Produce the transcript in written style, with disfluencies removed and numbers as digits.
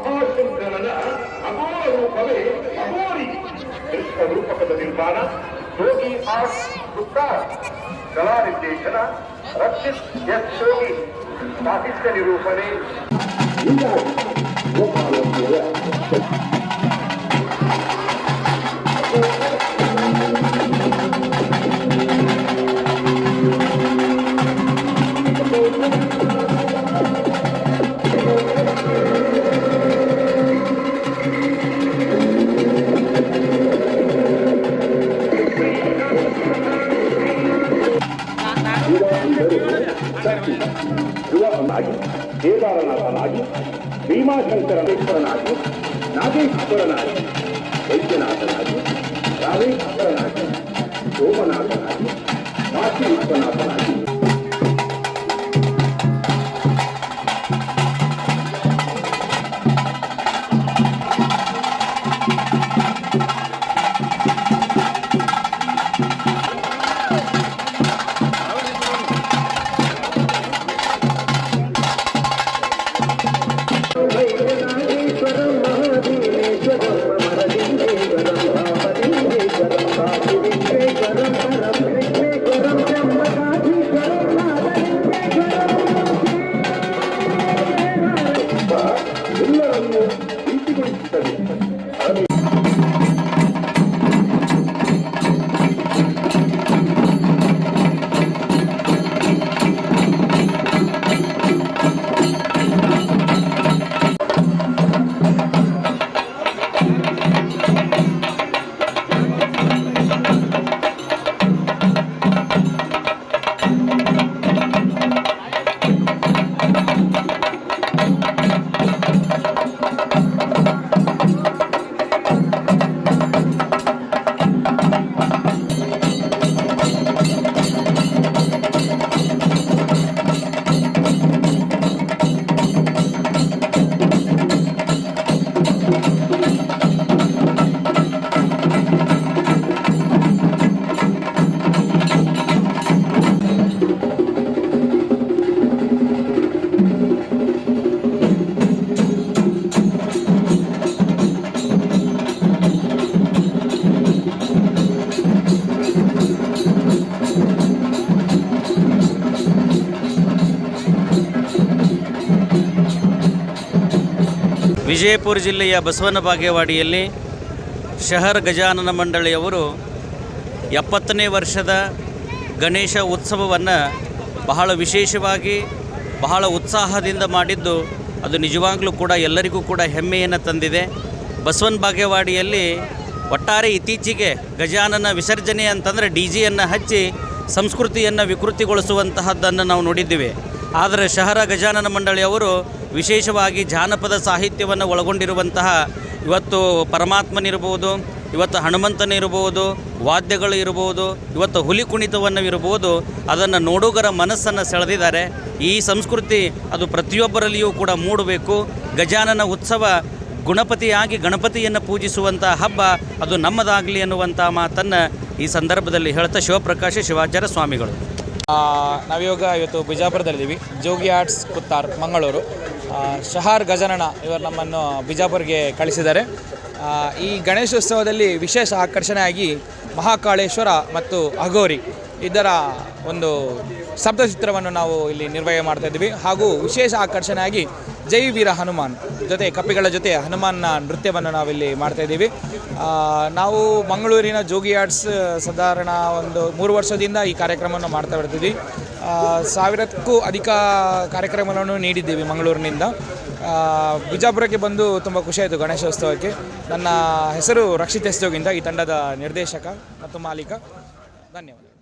ಮಹಾಶಂಕರನ ಅಘೋರ ರೂಪವೇ ಅಘೋರಿ ಕೃಷ್ಣ ರೂಪಕದ ನಿರ್ಮಾಣ ಯೋಗಿ ಆರ್ಟ್ ಸುತ್ತಾರ್ ಕಲಾ ನಿರ್ದೇಶನ ರಕ್ಷಿತ್ ಎಸ್ ಯೋಗಿ ಸಾಹಿತ್ಯ ನಿರೂಪಣೆ ಯುವಕನಾಗಿ ಕೇದಾರನಾಥನಾಗಿ ಭೀಮಾಶಂಕರೇಶ್ವರನಾಗಿ ನಾಗೇಶ್ವರನಾಗಿ ವೈದ್ಯನಾಥನಾಗಿ ರಾಮೇಶ್ವರನಾಗಿ ಸೋಮನಾಥನಾಗಿ ಕಾಶಿ ವಿಶ್ವನಾಥನಾಗಿ ಎಲ್ಲರನ್ನು ಪ್ರೀತಿಗೊಳಿಸುತ್ತದೆ. ವಿಜಯಪುರ ಜಿಲ್ಲೆಯ ಬಸವನ ಬಾಗೇವಾಡಿಯಲ್ಲಿ ಶಹರ್ ಗಜಾನನ ಮಂಡಳಿಯವರು 70ನೇ ವರ್ಷದ ಗಣೇಶ ಉತ್ಸವವನ್ನು ಬಹಳ ವಿಶೇಷವಾಗಿ ಬಹಳ ಉತ್ಸಾಹದಿಂದ ಮಾಡಿದ್ದು ಅದು ನಿಜವಾಗ್ಲೂ ಕೂಡ ಎಲ್ಲರಿಗೂ ಕೂಡ ಹೆಮ್ಮೆಯನ್ನು ತಂದಿದೆ. ಬಸವನ ಬಾಗೇವಾಡಿಯಲ್ಲಿ ಒಟ್ಟಾರೆ ಇತ್ತೀಚೆಗೆ ಗಜಾನನ ವಿಸರ್ಜನೆ ಅಂತಂದರೆ ಡಿಜೆಯನ್ನು ಹಚ್ಚಿ ಸಂಸ್ಕೃತಿಯನ್ನು ವಿಕೃತಿಗೊಳಿಸುವಂತಹದ್ದನ್ನು ನಾವು ನೋಡಿದ್ದೀವಿ. ಆದರೆ ಶಹರ ಗಜಾನನ ಮಂಡಳಿಯವರು ವಿಶೇಷವಾಗಿ ಜಾನಪದ ಸಾಹಿತ್ಯವನ್ನು ಒಳಗೊಂಡಿರುವಂತಹ ಇವತ್ತು ಪರಮಾತ್ಮನಿರ್ಬೋದು, ಇವತ್ತು ಹನುಮಂತನಿರ್ಬೋದು, ವಾದ್ಯಗಳು ಇರ್ಬೋದು, ಇವತ್ತು ಹುಲಿ ಕುಣಿತವನ್ನು ಇರ್ಬೋದು, ಅದನ್ನು ನೋಡುಗರ ಮನಸ್ಸನ್ನು ಸೆಳೆದಿದ್ದಾರೆ. ಈ ಸಂಸ್ಕೃತಿ ಅದು ಪ್ರತಿಯೊಬ್ಬರಲ್ಲಿಯೂ ಕೂಡ ಮೂಡಬೇಕು. ಗಜಾನನ ಉತ್ಸವ ಗುಣಪತಿಯಾಗಿ ಗಣಪತಿಯನ್ನು ಪೂಜಿಸುವಂಥ ಹಬ್ಬ ಅದು ನಮ್ಮದಾಗಲಿ ಅನ್ನುವಂಥ ಮಾತನ್ನು ಈ ಸಂದರ್ಭದಲ್ಲಿ ಹೇಳ್ತಾ ಶಿವಪ್ರಕಾಶ ಶಿವಾಚಾರ್ಯ ಸ್ವಾಮಿಗಳು. ಇವತ್ತು ಬಿಜಾಪುರದಲ್ಲಿದ್ದೀವಿ. ಜೋಗಿ ಆರ್ಟ್ಸ್ ಕುತ್ತಾರ್ ಮಂಗಳೂರು. ಶಹರ್ ಗಜಾನನ ಇವರು ನಮ್ಮನ್ನು ಬಿಜಾಪುರ್ಗೆ ಕಳಿಸಿದ್ದಾರೆ. ಈ ಗಣೇಶೋತ್ಸವದಲ್ಲಿ ವಿಶೇಷ ಆಕರ್ಷಣೆಯಾಗಿ ಮಹಾಕಾಳೇಶ್ವರ ಮತ್ತು ಅಘೋರಿ ಇದರ ಒಂದು ಶಬ್ದಚಿತ್ರವನ್ನು ನಾವು ಇಲ್ಲಿ ನಿರ್ವಹಣೆ ಮಾಡ್ತಾಯಿದ್ವಿ. ಹಾಗೂ ವಿಶೇಷ ಆಕರ್ಷಣೆಯಾಗಿ ಜೈ ವೀರ ಹನುಮಾನ್ ಜೊತೆ ಕಪಿಗಳ ಜೊತೆ ಹನುಮಾನ್ನ ನೃತ್ಯವನ್ನು ನಾವಿಲ್ಲಿ ಮಾಡ್ತಾಯಿದ್ದೀವಿ. ನಾವು ಮಂಗಳೂರಿನ ಜೋಗಿ ಆರ್ಟ್ಸ್ ಸಾಧಾರಣ ಒಂದು 3 ವರ್ಷದಿಂದ ಈ ಕಾರ್ಯಕ್ರಮವನ್ನು ಮಾಡ್ತಾ ಬರ್ತಿದ್ವಿ. 1000ಕ್ಕೂ ಅಧಿಕ ಕಾರ್ಯಕ್ರಮಗಳನ್ನು ನೀಡಿದ್ದೀವಿ ಮಂಗಳೂರಿನಿಂದ. ಬಿಜಾಪುರಕ್ಕೆ ಬಂದು ತುಂಬ ಖುಷಿಯಾಯಿತು ಗಣೇಶೋತ್ಸವಕ್ಕೆ. ನನ್ನ ಹೆಸರು ರಕ್ಷಿತ್ ಎಸ್ ಜೋಗಿಂದ, ಈ ತಂಡದ ನಿರ್ದೇಶಕ ಮತ್ತು ಮಾಲೀಕ. ಧನ್ಯವಾದ.